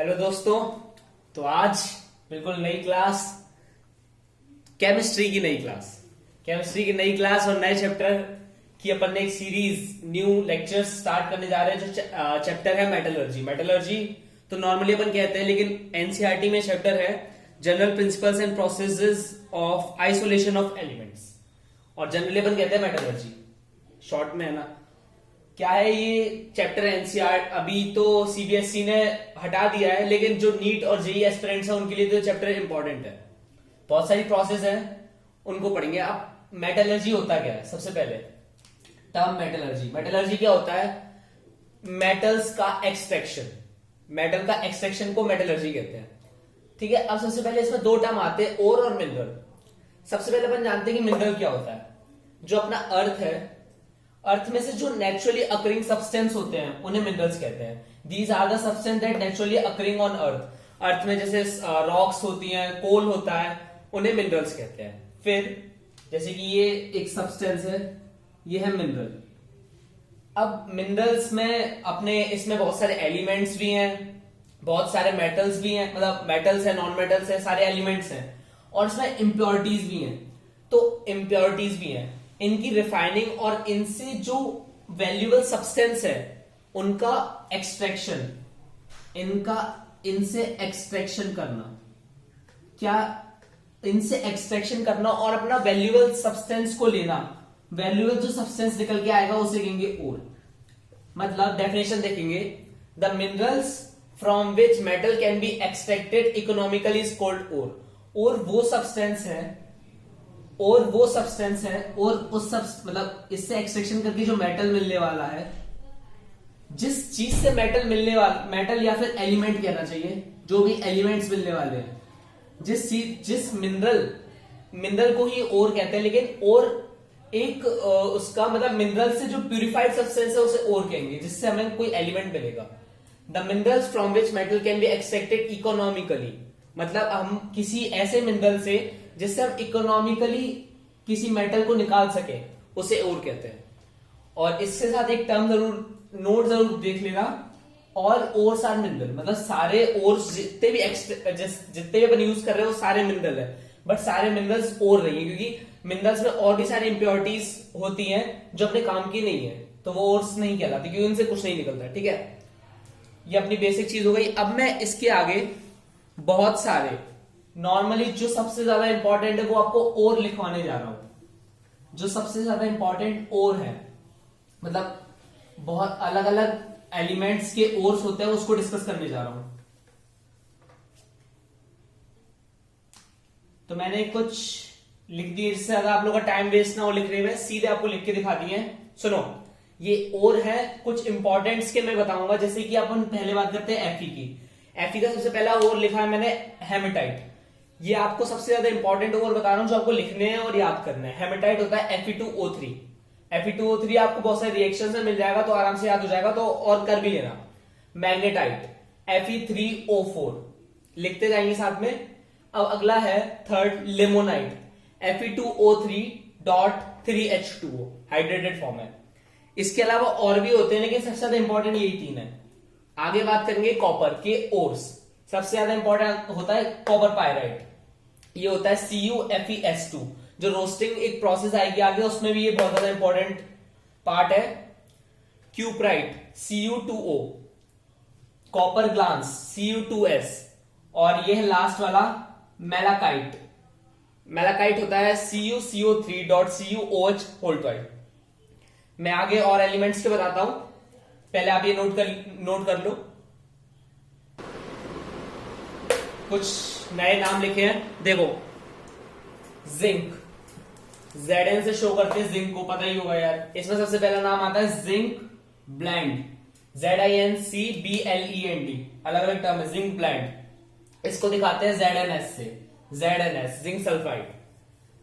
Hello दोस्तों। तो आज बिल्कुल नई क्लास, केमिस्ट्री की नई क्लास और नए चैप्टर की अपन ने एक सीरीज न्यू लेक्चर स्टार्ट करने जा रहे हैं। जो चैप्टर है मेटलर्जी तो नॉर्मली अपन कहते हैं, लेकिन एनसीईआरटी में चैप्टर है general principles and processes of isolation of elements, और जनरली अपन कहते हैं मेटलर्जी शॉर्ट में, है ना। क्या है ये चैप्टर एनसीईआर? अभी तो सीबीएसई ने हटा दिया है, लेकिन जो नीट और जेईई एस्पिरेंट्स हैं उनके लिए तो चैप्टर इंपॉर्टेंट है। बहुत सारी प्रोसेस है, उनको पढ़ेंगे। अब मेटलर्जी होता क्या है? सबसे पहले टर्म मेटलर्जी क्या होता है? मेटल्स का एक्सट्रैक्शन, मेटल का एक्सट्रैक्शन को मेटलर्जी कहते हैं। ठीक है। अब सबसे पहले इसमें दो टर्म आते हैं, ओर और मिनरल। सबसे पहले अपन जानते हैं कि मिनरल क्या होता है। जो अपना अर्थ है, अर्थ में से जो नेचुरली अकरिंग सब्सटेंस होते हैं उन्हें मिनरल्स कहते हैं। These are the substance that naturally occurring on earth. Earth में जैसे रॉक्स होती हैं, कोल होता है, उन्हें मिनरल्स कहते हैं। फिर जैसे कि ये एक सब्सटेंस है, ये है मिनरल। अब मिनरल्स में अपने इसमें बहुत सारे एलिमेंट्स भी हैं, बहुत सारे मेटल्स भी हैं, मतलब मेटल्स है, नॉन मेटल्स है, सारे एलिमेंट्स हैं, और इसमें इम्प्योरिटीज भी हैं। तो इम्प्योरिटीज भी हैं, इनकी रिफाइनिंग और इनसे जो वैल्यूएबल सब्सटेंस है उनका एक्सट्रैक्शन, इनसे एक्सट्रैक्शन करना, क्या इनसे एक्सट्रैक्शन करना और अपना वैल्यूएबल सब्सटेंस को लेना। वैल्यूएबल जो सब्सटेंस निकल के आएगा उसे कहेंगे ओर। मतलब डेफिनेशन देखेंगे, the minerals from which metal can be extracted economically is called ore. और वो सब्सटेंस है और उस मतलब इससे एक्सट्रैक्शन करके जो मेटल मिलने वाला है, जिस चीज से मेटल मिलने वाला, मेटल या फिर एलिमेंट कहना चाहिए, जो भी एलिमेंट्स मिलने वाले हैं, जिस मिनरल को ही ओर कहते हैं। लेकिन ओर एक उसका मतलब मिनरल से जो प्यूरिफाइड सब्सटेंस है उसे ओर कहेंगे, जिससे हमें कोई एलिमेंट मिलेगा। The minerals from which metal can be extracted economically, मतलब हम किसी ऐसे मिनरल से जिससे हम इकोनॉमिकली किसी मेटल को निकाल सके उसे ओर कहते हैं। और इसके साथ एक टर्म नोट जरूर देख लेना, ऑल ओर्स आर मिनरल। मतलब सारे ओर्स जितने भी अपन यूज कर रहे हो सारे मिनरल है, बट सारे मिनरल्स ओर नहीं है, क्योंकि मिनरल्स में और भी सारी इंप्योरिटीज होती हैं जो अपने काम की नहीं है, तो वो ओर्स नहीं कहलाती, क्योंकि उनसे कुछ नहीं निकलता। ठीक है, ये अपनी बेसिक चीज हो गई। अब मैं इसके आगे बहुत सारे नॉर्मली जो सबसे ज्यादा इंपॉर्टेंट है वो आपको ओर लिखवाने जा रहा हूं। जो सबसे ज्यादा इंपॉर्टेंट ओर है, मतलब बहुत अलग अलग एलिमेंट्स के ओर्स होते हैं, उसको डिस्कस करने जा रहा हूं। तो मैंने कुछ लिख दिए, जिससे ज्यादा आप लोग का टाइम वेस्ट ना हो लिखने में, सीधे आपको लिख के दिखा दिए। सुनो, ये ओर है, कुछ इंपॉर्टेंट्स के मैं बताऊंगा। जैसे कि अपन पहले बात करते हैं एफी की। एफी का सबसे पहला ओर लिखा है मैंने हेमेटाइट। ये आपको सबसे ज्यादा इंपॉर्टेंट ओर बता रहा हूं जो आपको लिखने हैं और याद करना है। हेमेटाइट होता है Fe2O3। Fe2O3 आपको बहुत सारे रिएक्शन में मिल जाएगा, तो आराम से याद हो जाएगा, तो और कर भी लेना। मैग्नेटाइट Fe3O4, लिखते जाएंगे साथ में। अब अगला है third limonite, Fe2O3.3H2O, hydrated form है। इसके अलावा और भी होते हैं, लेकिन सबसे ज्यादा इंपॉर्टेंट यही तीन है। आगे बात करेंगे कॉपर के ओर्स। सबसे ज्यादा इंपॉर्टेंट होता है कॉपर पायराइट, ये होता है CuFeS2। जो रोस्टिंग एक प्रोसेस आएगी आगे, उसमें भी ये बहुत ज्यादा इंपॉर्टेंट पार्ट है। Cuprite Cu2O, copper glance Cu2S, और ये है लास्ट वाला मेलाकाइट। मेलाकाइट होता है CuCO3.CuOH. मैं आगे और एलिमेंट्स के बताता हूं, पहले आप ये नोट कर लो। कुछ नए नाम लिखे हैं, देखो। जिंक, Zn से शो करते हैं जिंक को, पता ही होगा यार। इसमें सबसे पहला नाम आता है जिंक ब्लेंड, ZINCBLEND, अलग अलग टर्म है। जिंक ब्लेंड, इसको दिखाते हैं ZNS से, ZNS जिंक सल्फाइड।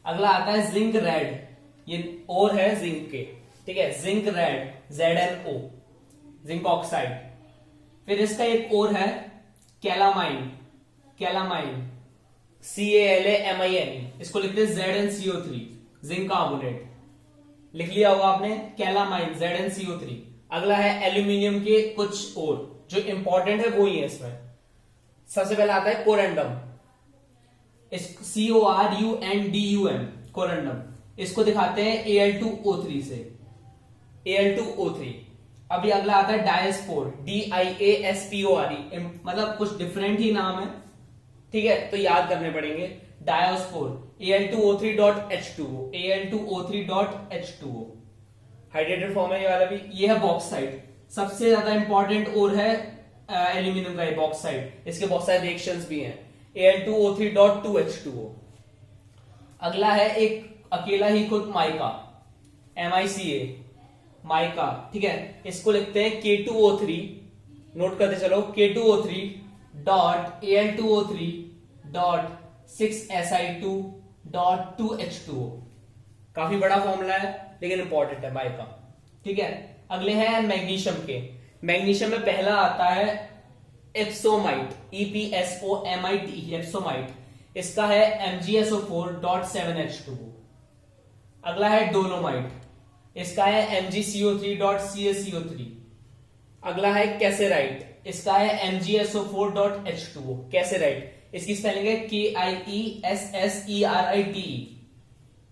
अगला आता है जिंक रेड, ये और है जिंक के, ठीक है। Zinc red ZNO, zinc oxide. फिर इसका एक और है कैलामाइन, CALAMINE, इसको लिखते हैं ZnCO3, जिंक कार्बोनेट। लिख लिया होगा आपने, कैलामाइन ZnCO3। अगला है एल्यूमिनियम के कुछ और जो इंपॉर्टेंट है वो ही है इसमें। सबसे पहले आता है कोरेंडम, CORUNDUM, कोरेंडम। इसको दिखाते हैं Al2O3 से, Al2O3। अभी अगला आता है डायस्पोर, DIASPORE, मतलब कुछ डिफरेंट ही नाम है, ठीक है, तो याद करने पड़ेंगे। डायोस्पोर, Al2O3.H2O, Al2O3.H2O, हाइड्रेटेड फॉर्म है ये वाला भी। ये है बॉक्साइट, सबसे ज्यादा इंपॉर्टेंट और है एल्यूमिनियम का ये बॉक्साइट, इसके बहुत सारे रिएक्शंस भी हैं। Al2O3.2H2O। अगला है एक अकेला ही खुद माइका, MICA, माइका, ठीक है, इसको लिखते हैं K2O3, नोट करते चलो, K2O3.Al2O3.6Si2.2H2O। काफी बड़ा फॉर्मूला है लेकिन इंपॉर्टेंट है माइका, ठीक है। अगले हैं मैग्नीशियम के। मैग्नीशियम में पहला आता है एप्सोमाइट, EPSOMIT, एप्सोमाइट, इसका है MgSO4.7H2O। अगला है डोलोमाइट, इसका है MgCO3.CaCO3। अगला है कैसेराइट, इसका है MgSO4.H2O, कैसेराइट, इसकी स्पेलिंग है KIESSERITE,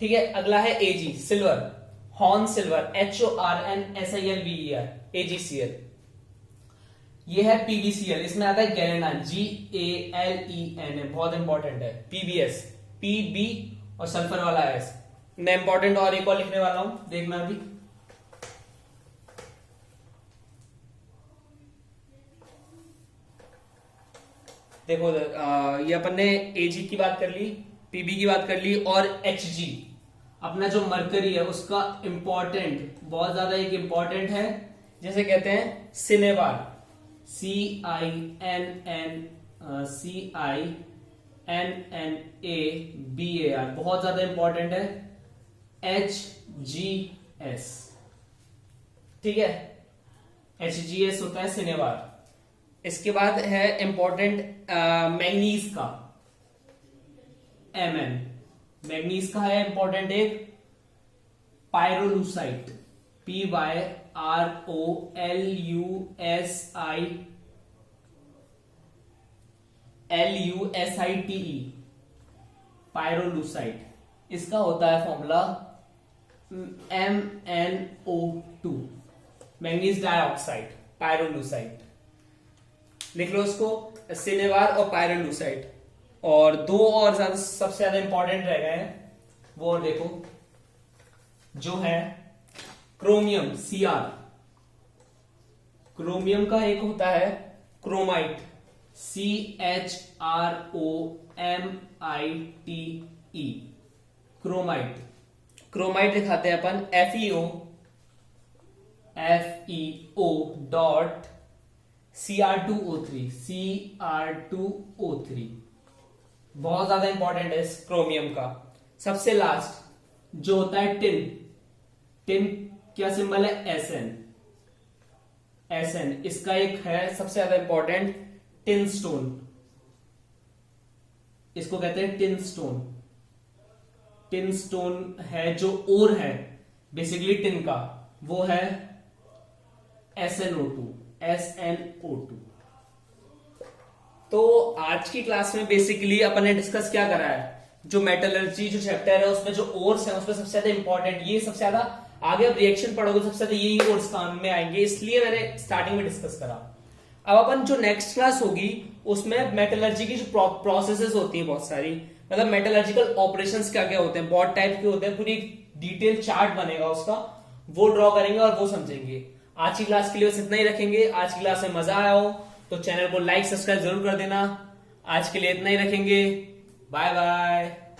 ठीक है। अगला है Ag, silver, horn silver, HORNSILVER, AgCl। ये है PbCl, इसमें आता है गैलेनाइन, GALEN, बहुत इंपॉर्टेंट है। PbS, PB और सल्फर वाला S। मैं इंपॉर्टेंट और एक और लिखने वाला हूं, देखना अभी। देखो ये अपन ने Ag की बात कर ली, Pb की बात कर ली, और Hg अपना जो मरकरी है उसका इंपॉर्टेंट, बहुत ज्यादा एक इंपॉर्टेंट है, जैसे कहते हैं सिनेबार, CINNABAR, बहुत ज्यादा इंपॉर्टेंट है। HGS, ठीक है, HGS होता है सिनेबार। इसके बाद है इंपॉर्टेंट मैग्नीज का, MN, मैग्नीज का है इंपॉर्टेंट एक पायरोलुसाइट, PYROLUSITE, पायरोलुसाइट। इसका होता है formula MnO2, manganese dioxide, pyrolusite. लिख लो उसको, सिनेबार और पायरोलुसाइट। और दो और ज्यादा सबसे ज्यादा इंपॉर्टेंट रह गए हैं, वो और देखो, जो है क्रोमियम, Cr। क्रोमियम का एक होता है क्रोमाइट, CHROMITE, क्रोमाइट। क्रोमाइट दिखाते हैं अपन FeO.Cr2O3, बहुत ज्यादा इंपॉर्टेंट है इस क्रोमियम का। सबसे लास्ट जो होता है टिन, टिन क्या सिंबल है, SN, इसका एक है सबसे ज्यादा इंपॉर्टेंट टिन स्टोन, इसको कहते हैं टिन स्टोन। टिन स्टोन है जो ओर है बेसिकली टिन का, वो है SNO2। तो आज की क्लास में बेसिकली अपन ने डिस्कस क्या करा है, जो मेटलर्जी जो चैप्टर है उसमें जो ओर्स है उसमें सबसे ज्यादा इंपॉर्टेंट ये, सबसे ज्यादा आगे आप रिएक्शन पढ़ोगे सबसे ज्यादा यही ओर्स काम में आएंगे, इसलिए मैंने स्टार्टिंग में डिस्कस करा। अब अपन जो नेक्स्ट क्लास होगी उसमें मेटलर्जी की जो प्रोसेसेस होती है बहुत सारी, मतलब मेटलर्जिकल ऑपरेशंस क्या क्या होते हैं, बहुत टाइप के होते हैं, पूरी डिटेल चार्ट बनेगा उसका, वो ड्रॉ करेंगे और वो समझेंगे। आज की क्लास के लिए बस इतना ही रखेंगे। आज की क्लास में मजा आया हो तो चैनल को लाइक सब्सक्राइब जरूर कर देना। आज के लिए इतना ही रखेंगे, बाय बाय।